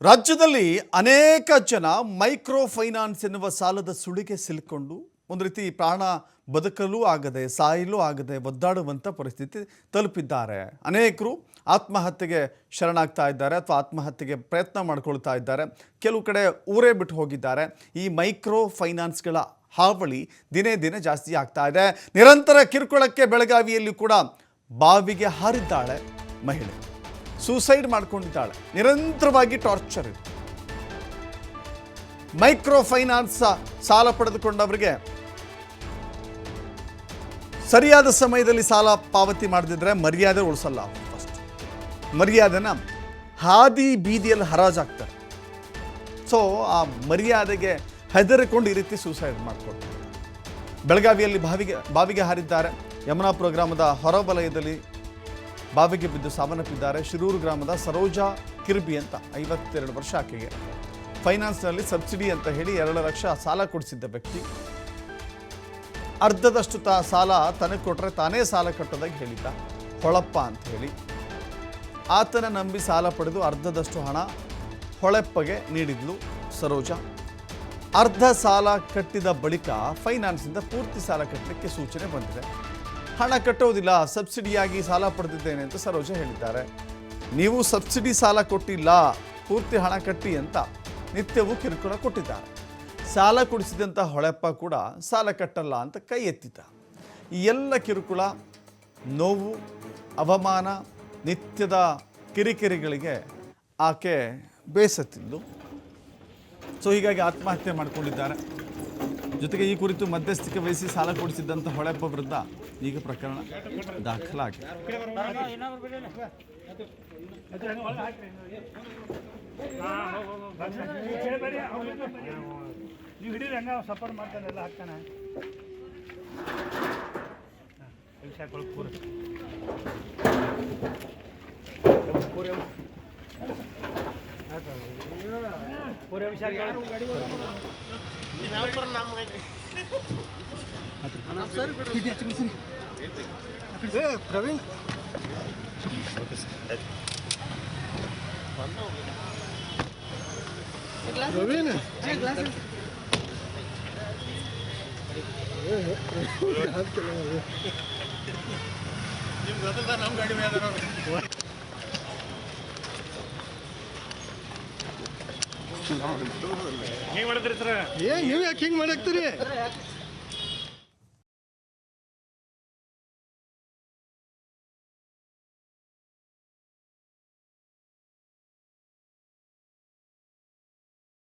ರಾಜ್ಯದಲ್ಲಿ ಅನೇಕ ಜನ ಮೈಕ್ರೋ ಫೈನಾನ್ಸ್ ಎನ್ನುವ ಸಾಲದ ಸುಳಿಗೆ ಸಿಲುಕೊಂಡು ಒಂದು ರೀತಿ ಪ್ರಾಣ ಬದುಕಲು ಆಗದೆ ಸಾಯಲು ಆಗದೆ ಒದ್ದಾಡುವಂಥ ಪರಿಸ್ಥಿತಿ ತಲುಪಿದ್ದಾರೆ. ಅನೇಕರು ಆತ್ಮಹತ್ಯೆಗೆ ಶರಣಾಗ್ತಾ ಇದ್ದಾರೆ ಅಥವಾ ಆತ್ಮಹತ್ಯೆಗೆ ಪ್ರಯತ್ನ ಮಾಡ್ಕೊಳ್ತಾ ಇದ್ದಾರೆ. ಕೆಲವು ಕಡೆ ಊರೇ ಬಿಟ್ಟು ಹೋಗಿದ್ದಾರೆ. ಈ ಮೈಕ್ರೋ ಫೈನಾನ್ಸ್ಗಳ ಹಾವಳಿ ದಿನೇ ದಿನೇ ಜಾಸ್ತಿ ಆಗ್ತಾ ಇದೆ. ನಿರಂತರ ಕಿರುಕುಳಕ್ಕೆ ಬೆಳಗಾವಿಯಲ್ಲಿ ಕೂಡ ಬಾವಿಗೆ ಹಾರಿದ್ದಾಳೆ ಮಹಿಳೆ. ಸೂಸೈಡ್ ಮಾಡ್ಕೊಂಡಿದ್ದಾಳೆ. ನಿರಂತರವಾಗಿ ಟಾರ್ಚರ್ ಇದೆ. ಮೈಕ್ರೋ ಫೈನಾನ್ಸ್ ಸಾಲ ಪಡೆದುಕೊಂಡವರಿಗೆ ಸರಿಯಾದ ಸಮಯದಲ್ಲಿ ಸಾಲ ಪಾವತಿ ಮಾಡದಿದ್ರೆ ಮರ್ಯಾದೆ ಉಳಿಸಲ್ಲ. ಫಸ್ಟ್ ಮರ್ಯಾದೆನ ಹಾದಿ ಬೀದಿಯಲ್ಲಿ ಹರಾಜಾಗ್ತಾರೆ. ಸೊ ಆ ಮರ್ಯಾದೆಗೆ ಹೆದರಿಕೊಂಡು ಈ ರೀತಿ ಸೂಸೈಡ್ ಮಾಡ್ಕೊಳ್ತಾರೆ. ಬೆಳಗಾವಿಯಲ್ಲಿ ಬಾವಿಗೆ ಹಾರಿದ್ದಾರೆ. ಯಮುನಾಪುರ ಗ್ರಾಮದ ಹೊರವಲಯದಲ್ಲಿ ಬಾವಿಗೆ ಬಿದ್ದು ಸಾವನ್ನಪ್ಪಿದ್ದಾರೆ. ಶಿರೂರು ಗ್ರಾಮದ ಸರೋಜಾ ಕಿರ್ಬಿ ಅಂತ 52 ವರ್ಷ ಆಕೆಗೆ ಫೈನಾನ್ಸ್ನಲ್ಲಿ ಸಬ್ಸಿಡಿ ಅಂತ ಹೇಳಿ 2 ಲಕ್ಷ ಸಾಲ ಕೊಡಿಸಿದ್ದ ವ್ಯಕ್ತಿ ಅರ್ಧದಷ್ಟು ಸಾಲ ತನಗೆ ಕೊಟ್ಟರೆ ತಾನೇ ಸಾಲ ಕಟ್ಟೋದಾಗಿ ಹೇಳಿದ್ದ ಹೊಳಪ್ಪ ಅಂತ ಹೇಳಿ. ಆತನ ನಂಬಿ ಸಾಲ ಪಡೆದು ಅರ್ಧದಷ್ಟು ಹಣ ಹೊಳೆಪ್ಪಗೆ ನೀಡಿದ್ಲು ಸರೋಜಾ. ಅರ್ಧ ಸಾಲ ಕಟ್ಟಿದ ಬಳಿಕ ಫೈನಾನ್ಸಿಂದ ಪೂರ್ತಿ ಸಾಲ ಕಟ್ಟಲಿಕ್ಕೆ ಸೂಚನೆ ಬಂದಿದೆ. ಹಣ ಕಟ್ಟೋದಿಲ್ಲ, ಸಬ್ಸಿಡಿಯಾಗಿ ಸಾಲ ಪಡೆದಿದ್ದೇನೆ ಅಂತ ಸರೋಜಾ ಹೇಳಿದ್ದಾರೆ. ನೀವು ಸಬ್ಸಿಡಿ ಸಾಲ ಕೊಟ್ಟಿಲ್ಲ, ಪೂರ್ತಿ ಹಣ ಕಟ್ಟಿ ಅಂತ ನಿತ್ಯವೂ ಕಿರುಕುಳ ಕೊಟ್ಟಿದ್ದಾರೆ. ಸಾಲ ಕೊಡಿಸಿದಂಥ ಹೊಳೆಪ್ಪ ಕೂಡ ಸಾಲ ಕಟ್ಟಲ್ಲ ಅಂತ ಕೈ ಎತ್ತಿದ್ದ. ಈ ಎಲ್ಲ ಕಿರುಕುಳ, ನೋವು, ಅವಮಾನ, ನಿತ್ಯದ ಕಿರಿಕಿರಿಗಳಿಗೆ ಆಕೆ ಬೇಸತ್ತಿದ್ದು. ಸೊ ಹೀಗಾಗಿ ಆತ್ಮಹತ್ಯೆ ಮಾಡಿಕೊಂಡಿದ್ದಾರೆ. ಜೊತೆಗೆ ಈ ಕುರಿತು ಮಧ್ಯಸ್ಥಿಕೆ ವಹಿಸಿ ಸಾಲ ಕೊಡಿಸಿದ್ದಂಥ ಹೊಳೆಪ್ಪ ವಿರುದ್ಧ ಈಗ ಪ್ರಕರಣ ದಾಖಲಾಗಿದೆ. ನೀವು ಹಿಡೀರಿ, ಹಂಗ ಸಪೋರ್ಟ್ ಮಾಡ್ತಾನೆ ಎಲ್ಲ ಹಾಕ್ತಾನೆ. ಪ್ರವೀಣ್ ಪ್ರವೀಣ್ ನಮ್ಮ ಗಾಡಿ ಮೇಲೆ ಹಿಂಗೆ ಮಾಡಿದ್ರಿ ಸರ್. ನೀವು ಯಾಕೆ ಹಿಂಗೆ ಮಾಡಾಕ್ತೀರಿ?